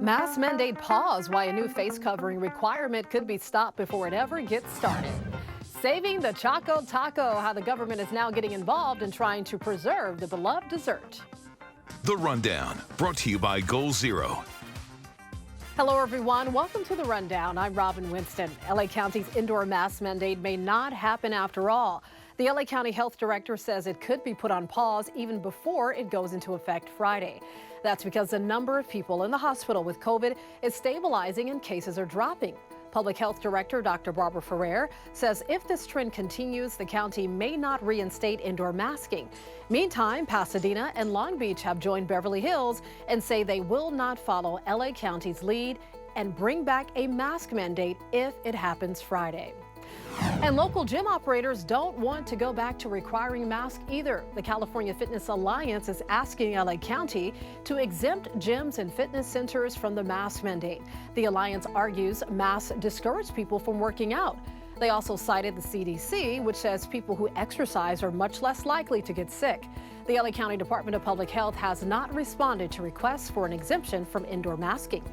Mask mandate pause, why a new face covering requirement could be stopped before it ever gets started. Saving the Choco Taco, how the government is now getting involved in trying to preserve the beloved dessert. The Rundown, brought to you by Goal Zero. Hello, everyone. Welcome to The Rundown. I'm Robin Winston. LA County's indoor mask mandate may not happen after all. The LA County Health Director says it could be put on pause even before it goes into effect Friday. That's because the number of people in the hospital with COVID is stabilizing and cases are dropping. Public Health Director Dr. Barbara Ferrer says if this trend continues, the county may not reinstate indoor masking. Meantime, Pasadena and Long Beach have joined Beverly Hills and say they will not follow LA County's lead and bring back a mask mandate if it happens Friday. And local gym operators don't want to go back to requiring masks either. The California Fitness Alliance is asking LA County to exempt gyms and fitness centers from the mask mandate. The alliance argues masks discourage people from working out. They also cited the CDC, which says people who exercise are much less likely to get sick. The LA County Department of Public Health has not responded to requests for an exemption from indoor masking.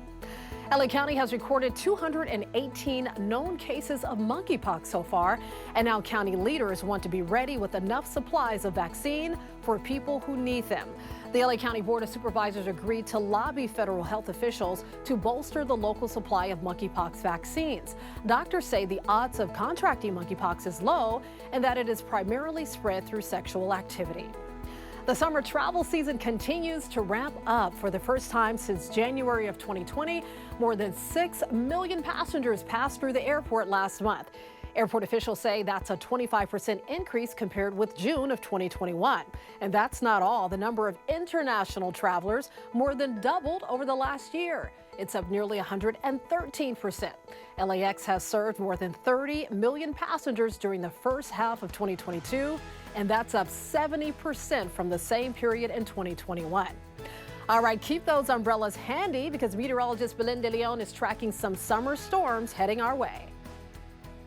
LA County has recorded 218 known cases of monkeypox so far, and now county leaders want to be ready with enough supplies of vaccine for people who need them. The LA County Board of Supervisors agreed to lobby federal health officials to bolster the local supply of monkeypox vaccines. Doctors say the odds of contracting monkeypox is low and that it is primarily spread through sexual activity. The summer travel season continues to ramp up. For the first time since January of 2020, more than 6 million passengers passed through the airport last month. Airport officials say that's a 25% increase compared with June of 2021. And that's not all. The number of international travelers more than doubled over the last year. It's up nearly 113%. LAX has served more than 30 million passengers during the first half of 2022, and that's up 70% from the same period in 2021. All right, keep those umbrellas handy because meteorologist Belinda Leon is tracking some summer storms heading our way.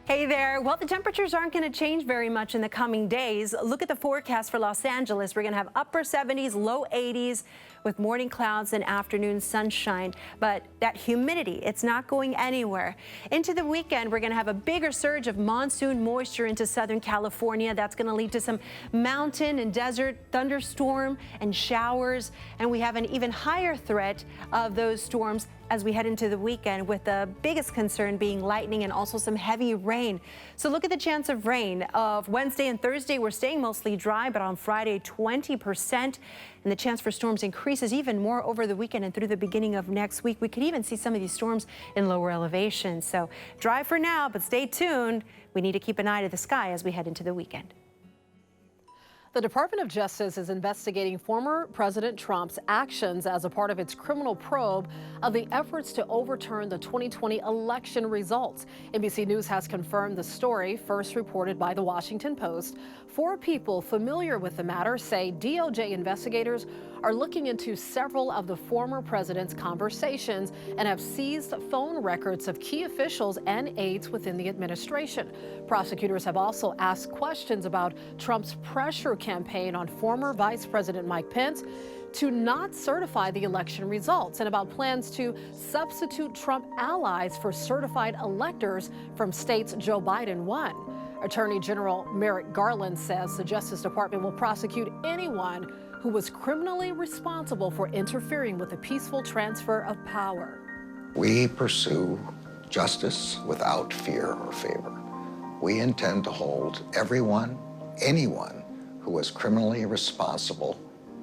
Hey there. Well, the temperatures aren't going to change very much in the coming days. Look at the forecast for Los Angeles. We're going to have upper 70s, low 80s with morning clouds and afternoon sunshine. But that humidity, it's not going anywhere. Into the weekend, we're going to have a bigger surge of monsoon moisture into Southern California. That's going to lead to some mountain and desert thunderstorm and showers. And we have an even higher threat of those storms as we head into the weekend, with the biggest concern being lightning and also some heavy rain. So look at the chance of rain. Of Wednesday and Thursday, we're staying mostly dry, but on Friday, 20%. And the chance for storms increases even more over the weekend and through the beginning of next week. We could even see some of these storms in lower elevations. So dry for now, but stay tuned. We need to keep an eye to the sky as we head into the weekend. The Department of Justice is investigating former President Trump's actions as a part of its criminal probe of the efforts to overturn the 2020 election results. NBC News has confirmed the story, first reported by the Washington Post. 4 people familiar with the matter say DOJ investigators are looking into several of the former president's conversations and have seized phone records of key officials and aides within the administration. Prosecutors have also asked questions about Trump's pressure campaign on former Vice President Mike Pence to not certify the election results and about plans to substitute Trump allies for certified electors from states Joe Biden won. Attorney General Merrick Garland says the Justice Department will prosecute anyone who was criminally responsible for interfering with the peaceful transfer of power. We pursue justice without fear or favor. We intend to hold everyone, anyone who was criminally responsible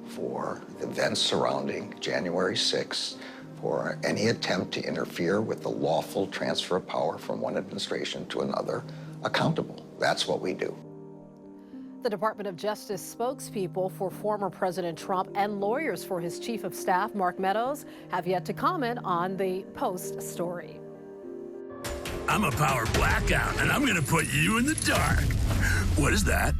for events surrounding January 6th, for any attempt to interfere with the lawful transfer of power from one administration to another, accountable. That's what we do. The Department of Justice spokespeople for former President Trump and lawyers for his chief of staff, Mark Meadows, have yet to comment on the Post story. I'm a power blackout, and I'm going to put you in the dark. What is that?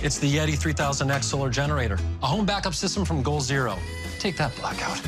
It's the Yeti 3000X solar generator, a home backup system from Goal Zero. Take that blackout.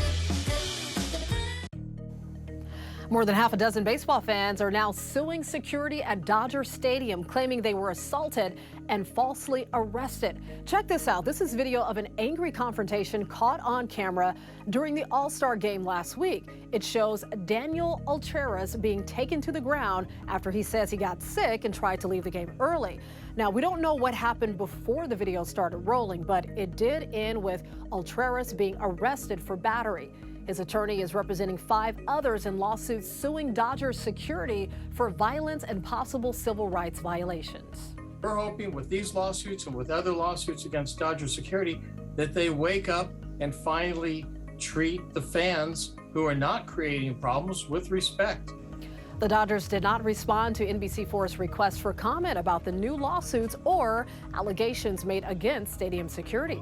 More than half a dozen baseball fans are now suing security at Dodger Stadium, claiming they were assaulted and falsely arrested. Check this out. This is video of an angry confrontation caught on camera during the All-Star game last week. It shows Daniel Ulcheras being taken to the ground after he says he got sick and tried to leave the game early. Now, we don't know what happened before the video started rolling, but it did end with Ulcheras being arrested for battery. His attorney is representing 5 others in lawsuits suing Dodgers security for violence and possible civil rights violations. We're hoping with these lawsuits and with other lawsuits against Dodger security that they wake up and finally treat the fans who are not creating problems with respect. The Dodgers did not respond to NBC4's request for comment about the new lawsuits or allegations made against stadium security.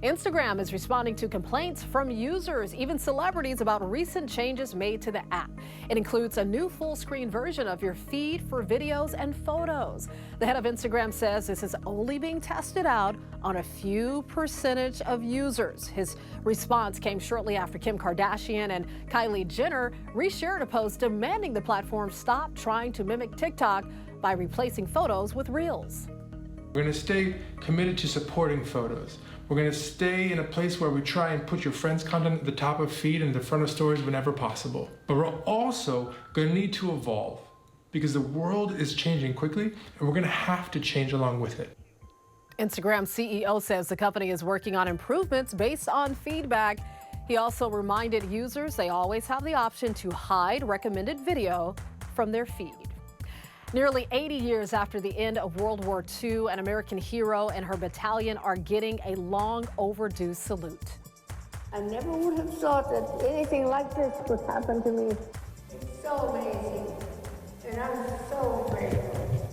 Instagram is responding to complaints from users, even celebrities, about recent changes made to the app. It includes a new full-screen version of your feed for videos and photos. The head of Instagram says this is only being tested out on a few percentage of users. His response came shortly after Kim Kardashian and Kylie Jenner reshared a post demanding the platform stop trying to mimic TikTok by replacing photos with Reels. We're going to stay committed to supporting photos. We're going to stay in a place where we try and put your friends' content at the top of feed and the front of stories whenever possible. But we're also going to need to evolve because the world is changing quickly and we're going to have to change along with it. Instagram CEO says the company is working on improvements based on feedback. He also reminded users they always have the option to hide recommended video from their feed. Nearly 80 years after the end of World War II, an American hero and her battalion are getting a long overdue salute. I never would have thought that anything like this would happen to me. It's so amazing, and I'm so grateful.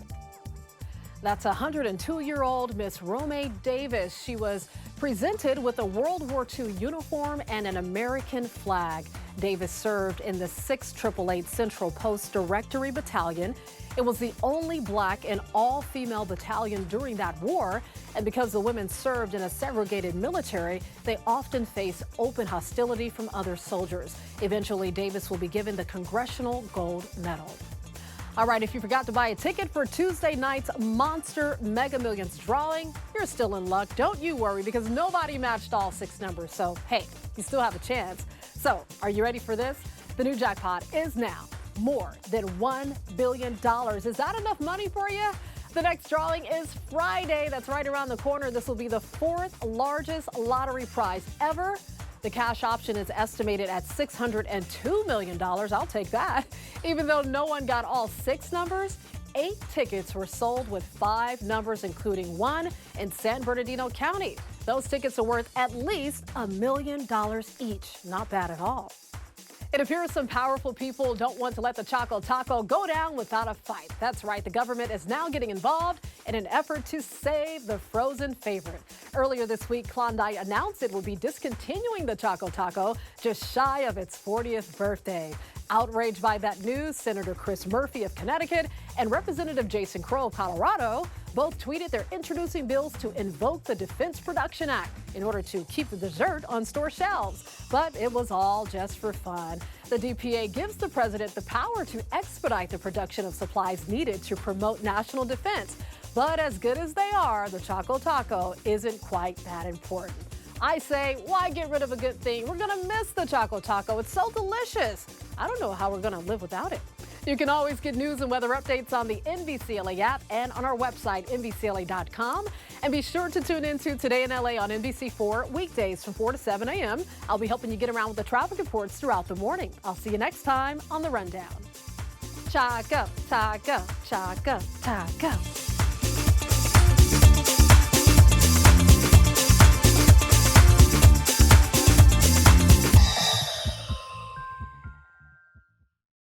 That's 102-year-old Miss Romay Davis. She was presented with a World War II uniform and an American flag. Davis served in the 6th 888 Central Post Directory Battalion. It was the only black and all-female battalion during that war, and because the women served in a segregated military, they often faced open hostility from other soldiers. Eventually, Davis will be given the Congressional Gold Medal. All right, if you forgot to buy a ticket for Tuesday night's Monster Mega Millions drawing, you're still in luck. Don't you worry, because nobody matched all 6 numbers. So, hey, you still have a chance. So, are you ready for this? The new jackpot is now more than $1 billion. Is that enough money for you? The next drawing is Friday. That's right around the corner. This will be the 4th largest lottery prize ever. The cash option is estimated at $602 million. I'll take that. Even though no one got all 6 numbers, 8 tickets were sold with 5 numbers, including one in San Bernardino County. Those tickets are worth at least $1 million each. Not bad at all. It appears some powerful people don't want to let the Choco Taco go down without a fight. That's right, the government is now getting involved in an effort to save the frozen favorite. Earlier this week, Klondike announced it would be discontinuing the Choco Taco just shy of its 40th birthday. Outraged by that news, Senator Chris Murphy of Connecticut and Representative Jason Crow of Colorado both tweeted they're introducing bills to invoke the Defense Production Act in order to keep the dessert on store shelves. But it was all just for fun. The DPA gives the president the power to expedite the production of supplies needed to promote national defense. But as good as they are, the Choco Taco isn't quite that important. I say, why get rid of a good thing? We're gonna miss the Choco Taco. It's so delicious. I don't know how we're gonna live without it. You can always get news and weather updates on the NBCLA app and on our website, NBCLA.com. And be sure to tune into Today in LA on NBC4 weekdays from 4 to 7 a.m. I'll be helping you get around with the traffic reports throughout the morning. I'll see you next time on The Rundown. Choco, taco, choco, taco.